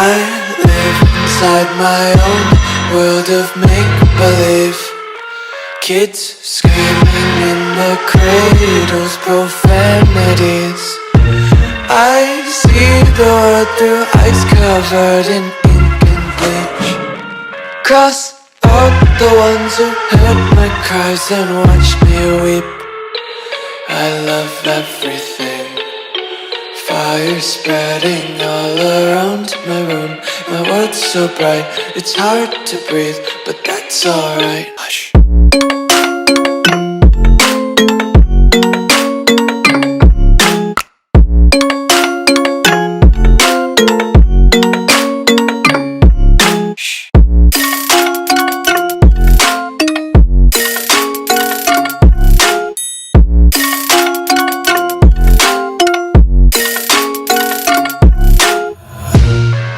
I live inside my own world of make-believe. Kids screaming in the cradles, profanities. I see the world through ice covered in ink and bleach. Cross out the ones who heard my cries and watched me weep. I love everything. Fire spreading all around my room. My world's so bright, it's hard to breathe, but that's alright. Hush.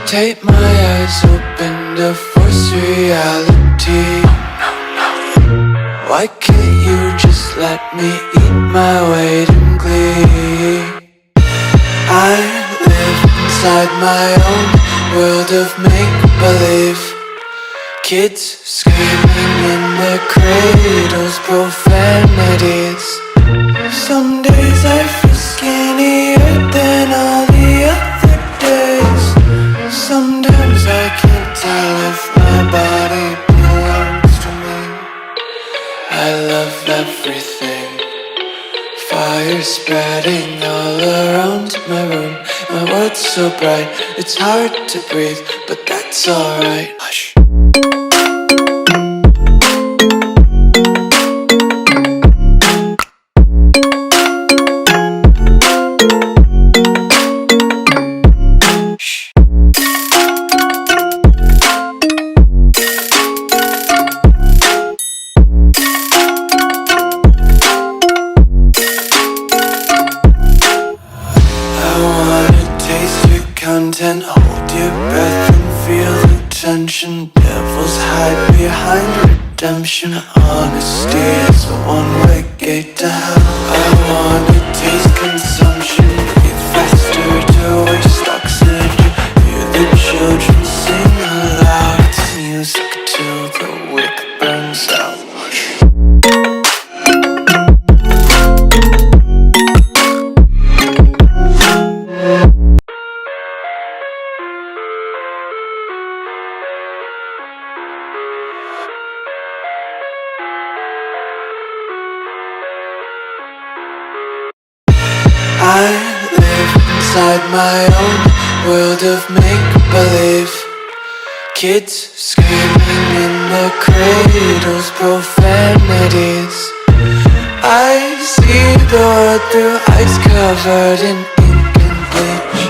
Tape my eyes open to force reality. Why can't you just let me eat my weight in glee? I live inside my own world of make-believe. Kids screaming in their cradles, profanities. Some days I feel skinnier than all the other days. Sometimes I can't tell if my body belongs to me. I love everything. Fire spreading all around my room. My world's so bright, it's hard to breathe, but that's alright. Hush. Content, hold your breath and feel the tension. Devils hide behind redemption. Honesty is a one-way gate to hell. I wanna taste consumption, breathe faster to waste oxygen. Hear the children sing aloud. It's music till the wick burns out. I live inside my own world of make-believe. Kids screaming in their cradles, profanities. I see the world through ice covered in ink and bleach.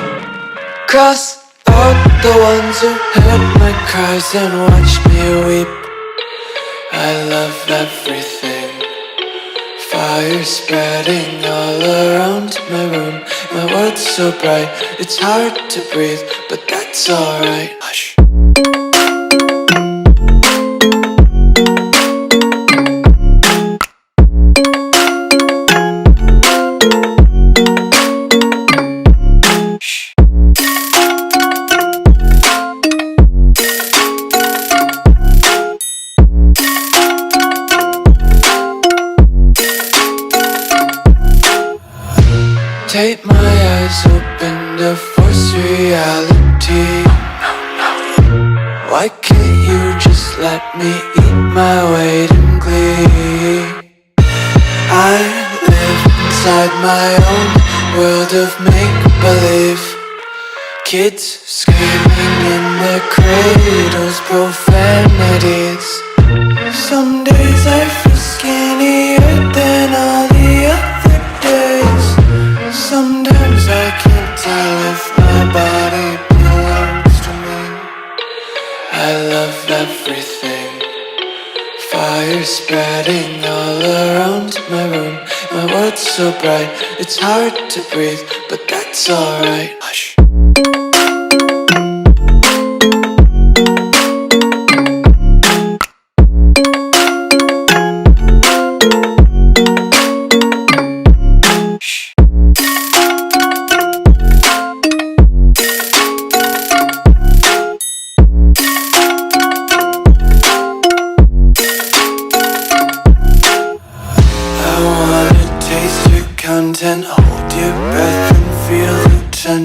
Cross out the ones who heard my cries and watched me weep. I love everything. Fire spreading all around my room. My world's so bright, it's hard to breathe, but that's alright. Hush. Tape my eyes open to force reality. Why can't you just let me eat my weight in glee? I live inside my own world of make-believe. Kids screaming in their cradles, profanities. Some days I feel skinnier than all the other days. Sometimes I can't tell if my body belongs to me. I love everything. Fire spreading all around my room. My world's so bright, it's hard to breathe, but that's alright. Hush.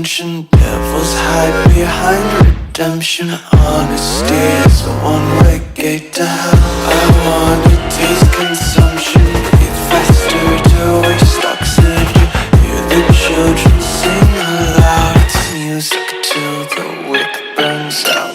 attention. Devils hide behind redemption. Honesty is a one-way gate to hell. I wanna taste consumption. Breathe faster to waste oxygen. Hear the children sing aloud. It's music till the wick burns out.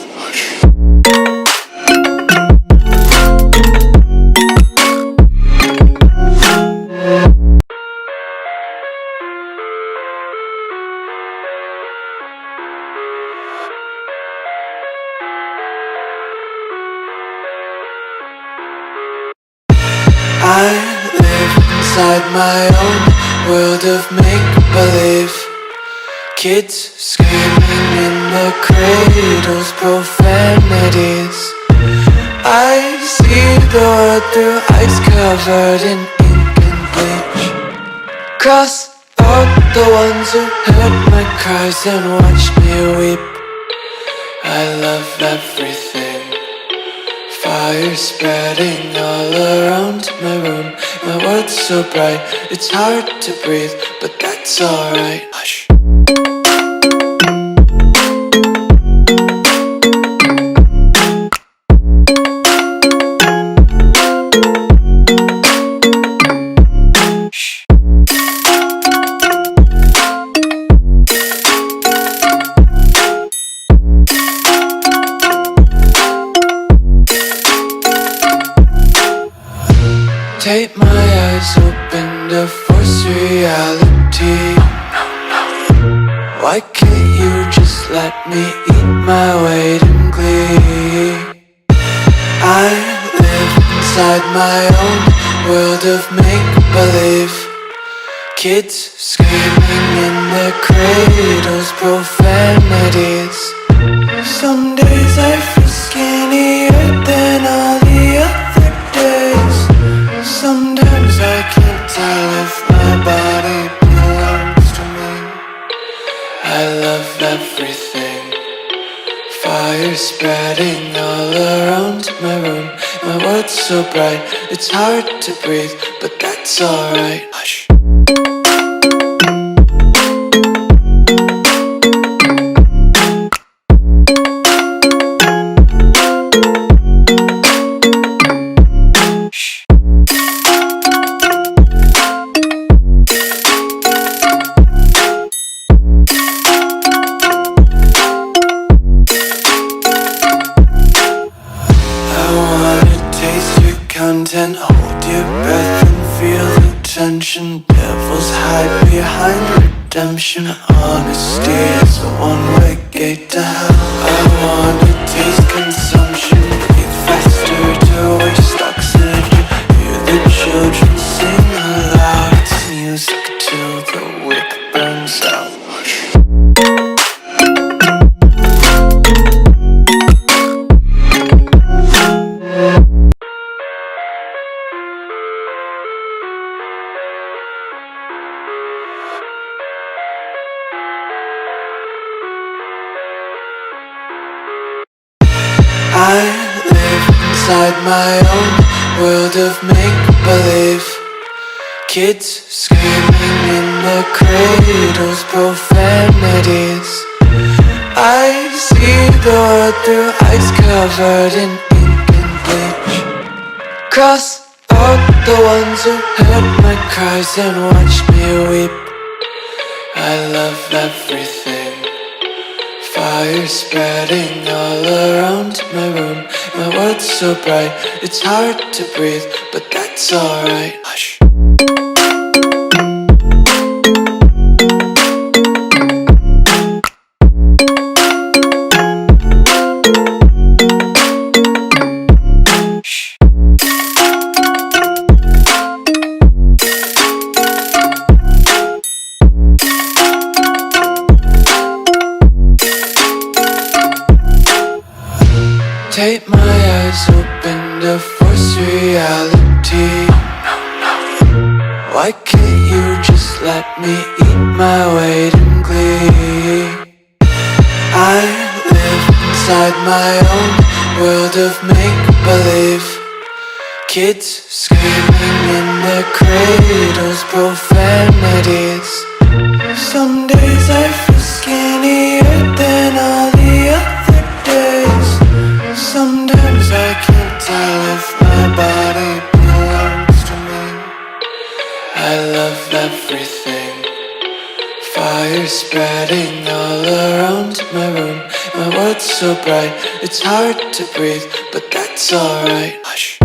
I live inside my own world of make-believe. Kids screaming in the cradles, profanities. I see the world through ice covered in ink and bleach. Cross out the ones who heard my cries and watched me weep. I love everything. Fire spreading all around my room. My world's so bright, it's hard to breathe, but that's alright. Hush. Tape my eyes open to force reality. Why can't you just let me eat my weight in glee? I live inside my own world of make-believe. Kids screaming in their cradles, profanities. Some days I feel skinnier than all the other days. Sometimes I can't tell if my body belongs to me. I love everything. Fire spreading all around my room. My world's so bright, it's hard to breathe, but that's alright. Hush. Content, hold your breath and feel the tension. Devils hide behind redemption. Honesty is a one-way gate to hell. I wanna taste consumption. Breathe faster to waste oxygen. Hear the children sing aloud. It's music till the wick burns out. I live inside my own world of make-believe. Kids screaming in their cradles, profanities. I see the world through ice covered in ink and bleach. Cross out the ones who heard my cries and watched me weep. I love everything. Fire spreading all around my room. My world's so bright, it's hard to breathe, but that's alright. Hush. Tape my eyes open to force reality. Why can't you just let me eat my weight in glee? I live inside my own world of make-believe. Kids screaming in their cradles, profanities. Some days I feel scared. colors spreading all around my room. My world's so bright, it's hard to breathe, but that's alright. Hush.